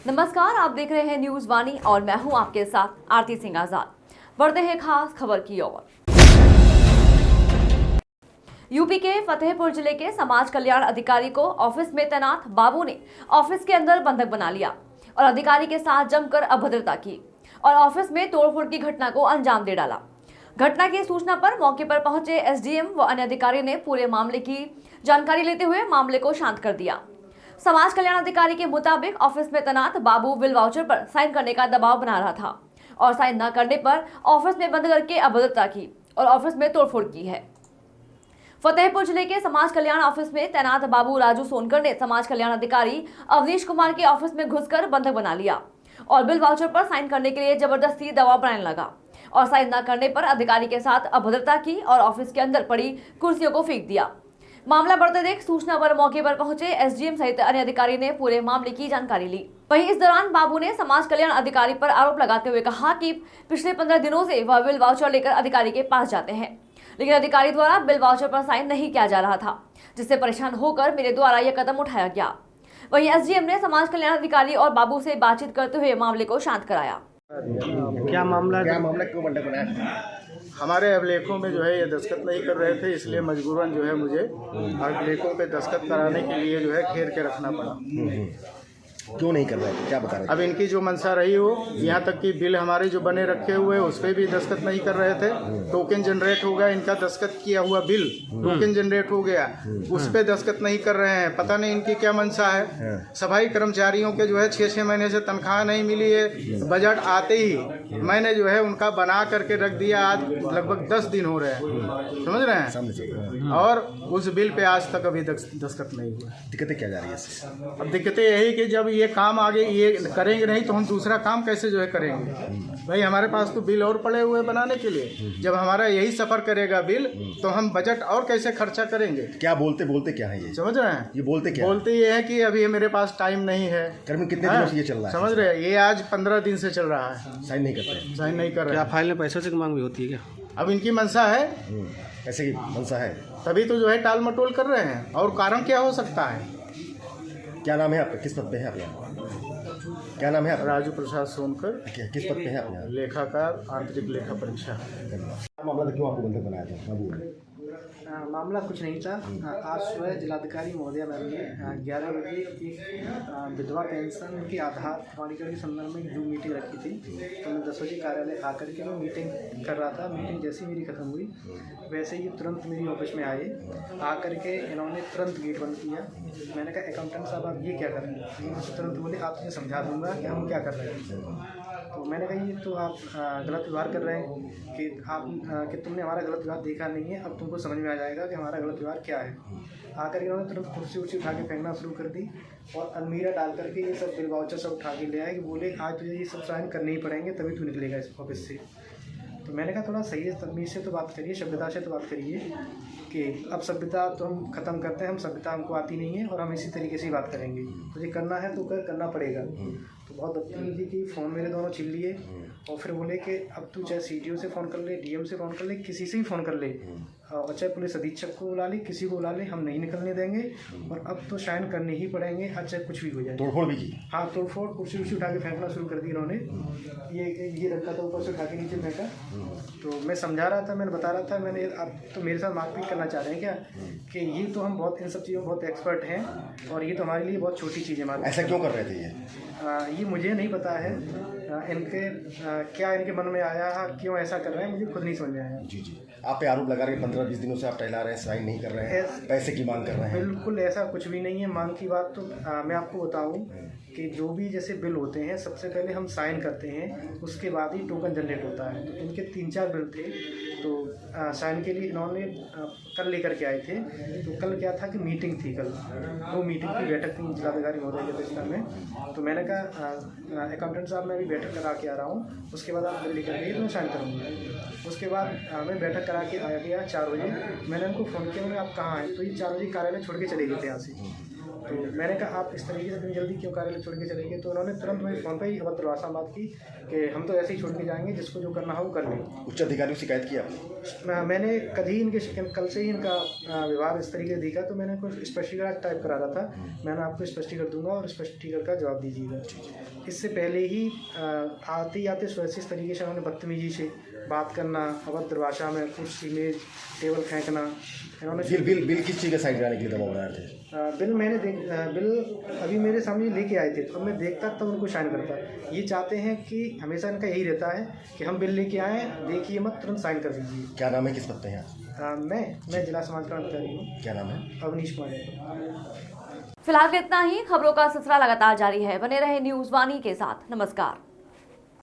नमस्कार, आप देख रहे हैं न्यूज वाणी और मैं हूं आपके साथ आरती सिंह आजाद। बढ़ते हैं खास खबर की ओर। यूपी के फतेहपुर जिले के समाज कल्याण अधिकारी को ऑफिस में तैनात बाबू ने ऑफिस के अंदर बंधक बना लिया और अधिकारी के साथ जमकर अभद्रता की और ऑफिस में तोड़फोड़ की घटना को अंजाम दे डाला। घटना की सूचना पर मौके पर पहुंचे एसडीएम व अन्य अधिकारी ने पूरे मामले की जानकारी लेते हुए मामले को शांत कर दिया। समाज कल्याण अधिकारी के मुताबिक ऑफिस में तैनात बाबू बिल वाउचर पर साइन करने का दबाव बना रहा था और साइन न करने पर ऑफिस में बंद करके अभद्रता की और ऑफिस में तोड़फोड़ की है। फतेहपुर जिले के समाज कल्याण ऑफिस में तैनात बाबू राजू सोनकर ने समाज कल्याण अधिकारी अवनीश कुमार के ऑफिस में घुसकर बंधक बना लिया और बिल वाउचर पर साइन करने के लिए जबरदस्ती दबाव बनाने लगा और साइन न करने पर अधिकारी के साथ अभद्रता की और ऑफिस के अंदर पड़ी कुर्सियों को फेंक दिया। मामला बढ़ते देख सूचना पर मौके पर पहुंचे एसडीएम सहित अन्य अधिकारी ने पूरे मामले की जानकारी ली। वहीं इस दौरान बाबू ने समाज कल्याण अधिकारी पर आरोप लगाते हुए कहा कि पिछले 15 दिनों से वह बिल वाउचर लेकर अधिकारी के पास जाते हैं, लेकिन अधिकारी द्वारा बिल वाउचर पर साइन नहीं किया जा रहा था, जिससे परेशान होकर मेरे द्वारा यह कदम उठाया गया। वहीं एसडीएम ने समाज कल्याण अधिकारी और बाबू से बातचीत करते हुए मामले को शांत कराया। क्या मामला क्यों बंधक बनाया? हमारे अभिलेखों में जो है ये दस्तखत नहीं कर रहे थे, इसलिए मजबूरन जो है मुझे अभिलेखों पे दस्तखत कराने के लिए जो है घेर के रखना पड़ा। क्यों नहीं कर रहे थे, क्या बता रहे थे? अब इनकी जो मंशा रही हो, यहाँ तक कि बिल हमारे जो बने रखे हुए उस पर भी दस्तखत नहीं कर रहे थे। टोकन जनरेट हो गया, इनका दस्तखत किया हुआ बिल टोकन जनरेट हो गया, उस पर दस्तखत नहीं कर रहे हैं। पता नहीं इनकी क्या मंशा है। सफाई कर्मचारियों के जो है 6-6 महीने से तनख्वाह नहीं मिली है। बजट आते ही मैंने जो है उनका बना करके रख दिया। आज लगभग 10 दिन हो रहे हैं, समझ रहे हैं, और उस बिल पे आज तक अभी दस्तखत नहीं हुआ। दिक्कतें क्या जा रही है इससे? अब दिक्कतें यही कि जब ये काम आगे ये करेंगे नहीं तो हम दूसरा काम कैसे जो है करेंगे। भाई हमारे पास तो बिल और पड़े हुए बनाने के लिए। जब हमारा यही सफर करेगा बिल तो हम बजट और कैसे खर्चा करेंगे। क्या बोलते क्या है ये? समझ रहे हैं? ये बोलते ये है कि अभी मेरे पास टाइम नहीं है। कर्म कितने दिनों से ये चल रहा है? समझ रहे हैं? ये आज 15 दिन से चल रहा है। साइन नहीं करते? साइन नहीं कर रहे। क्या फाइल में पैसों से मांग भी होती है क्या? अब इनकी मंशा है, पैसे की मंशा है, तभी तो जो है टाल मटोल कर रहे हैं। और कारण क्या हो सकता है? क्या नाम है आपका? किस पद पे है आप यहाँ? क्या नाम है आपका? राजू प्रसाद सोनकर। किस पद पे है आप यहाँ? लेखाकार, आंतरिक लेखा परीक्षा। मामला था, क्यों आपको बंधक बनाया था बाबू ने? मामला कुछ नहीं था। आज सुबह जिलाधिकारी महोदया मैम ने 11 बजे एक विधवा पेंशन के आधार प्रमाणीकरण के संदर्भ में जूम मीटिंग रखी थी। तो मैं 10 बजे कार्यालय आकर के मैं मीटिंग कर रहा था। मीटिंग जैसे ही मेरी खत्म हुई वैसे ही तुरंत मेरी ऑफिस में आए। आकर के इन्होंने तुरंत गेट बंद किया। मैंने कहा अकाउंटेंट साहब आप ये क्या कर रहे हैं? मुझे तुरंत बोले आप तुझे समझा दूंगा कि हम क्या कर रहे हैं। तो मैंने कहा ये तो आप गलत व्यवहार कर रहे हैं कि तुमने हमारा गलत व्यवहार देखा नहीं है। अब तुमको समझ में आ जाएगा कि हमारा गलत व्यवहार क्या है। आकर इन्होंने तुरंत कुर्सी उठा के फेंकना शुरू कर दी और अलमीरा डाल करके ये सब बिल वाउचर सब उठा के ले आए कि बोले आज तुझे ये सब साइन करने ही पड़ेंगे तभी तू निकलेगा इस ऑफिस से। तो मैंने कहा थोड़ा सही है, तमीज़ से तो बात करिए, सभ्यता से तो बात करिए कि अब सभ्यता तो हम ख़त्म करते हैं। हम सभ्यता हमको आती नहीं है और हम इसी तरीके से ही बात करेंगे। तुझे करना है तो करना पड़ेगा। तो बहुत बदतमीजी की, फ़ोन मेरे दोनों छिल लिए और फिर बोले कि अब तू चाहे सीडीओ से फ़ोन कर ले, डीएम से फ़ोन कर ले, किसी से ही फ़ोन कर ले और चाहे पुलिस अधीक्षक को बुला ले, किसी को बुला ले, हम नहीं निकलने देंगे और अब तो साइन करने ही पड़ेंगे, चाहे कुछ भी हो जाए। तोड़फोड़ भी की? हाँ, तोड़फोड़, कुर्सी उठा के फेंकना शुरू कर दी इन्होंने। ये रखा था ऊपर से उठा के नीचे फेंका। तो मैं समझा रहा था, मैंने बता रहा था, मैंने आप तो मेरे साथ मारपीट करना चाह रहे हैं क्या? कि ये तो हम बहुत इन सब चीज़ों में बहुत एक्सपर्ट हैं और ये तो हमारे लिए बहुत छोटी चीज़ है। ऐसा क्यों कर रहे थे ये मुझे नहीं पता है। इनके क्या इनके मन में आया, क्यों ऐसा कर रहे हैं, मुझे खुद नहीं समझ में आया। जी आप पे आरोप लगा रहे हैं 15-20 दिनों से आप टहला रहे हैं, साइन नहीं कर रहे हैं, पैसे की मांग कर रहे हैं। बिल्कुल ऐसा कुछ भी नहीं है। मांग की बात तो मैं आपको बताऊं कि जो भी जैसे बिल होते हैं सबसे पहले हम साइन करते हैं, उसके बाद ही टोकन जनरेट होता है। तो इनके 3-4 बिल थे तो साइन के लिए इन्होंने कल लेकर के आए थे। तो कल क्या था कि मीटिंग थी, कल 2 मीटिंग की बैठक थी जिलाधिकारी महोदय के अध्यक्षता में। तो मैंने कहा अकाउंटेंट साहब मैं अभी बैठक करा के आ रहा हूँ, उसके बाद आप बिल लेकर गए तो मैं साइन करूँगा। उसके बाद मैं बैठक करा के आया गया 4 बजे। मैंने उनको फ़ोन किया, मैंने आप कहाँ आए? तो ये 4 बजे कार्यालय छोड़ के चले गए थे यहाँ से। तो मैंने कहा आप इस तरीके से इतनी जल्दी क्यों कार्यालय छोड़ के चले गए? तो उन्होंने तुरंत मेरे फ़ोन पे ही अभद्र भाषा में बात की कि हम तो ऐसे ही छोड़ के जाएंगे, जिसको जो करना हो वो कर लें। उच्च अधिकारियों से शिकायत की आपने? मैंने कल से ही इनका व्यवहार इस तरीके से देखा तो मैंने कुछ स्पष्टीकरण टाइप करा रहा था। मैंने आपको स्पष्टीकरण दूंगा और स्पष्टीकरण का जवाब दीजिएगा। इससे पहले ही आते आते स्वैच्छिक तरीके से उन्होंने बदतमीजी से बात करना, अभद्र भाषा में कुर्सी मेज टेबल फेंकना। इन्होंने बिल किस चीज़ का साइड कराने के लिए दबाव बना रहे थे? बिल अभी मेरे सामने लेके आए थे, तो मैं देखता तब उनको साइन करता। ये चाहते हैं कि हमेशा इनका यही रहता है कि हम बिल लेके आएँ, देखिए मत, तुरंत साइन कर दीजिए। क्या नाम है, किस पद पे हैं आप? मैं जिला समाज कल्याण अधिकारी हूँ। क्या नाम है? अवनीश कुमार। फिलहाल इतना ही। खबरों का सिलसिला लगातार जारी है, बने रहे न्यूज़ वाणी के साथ। नमस्कार।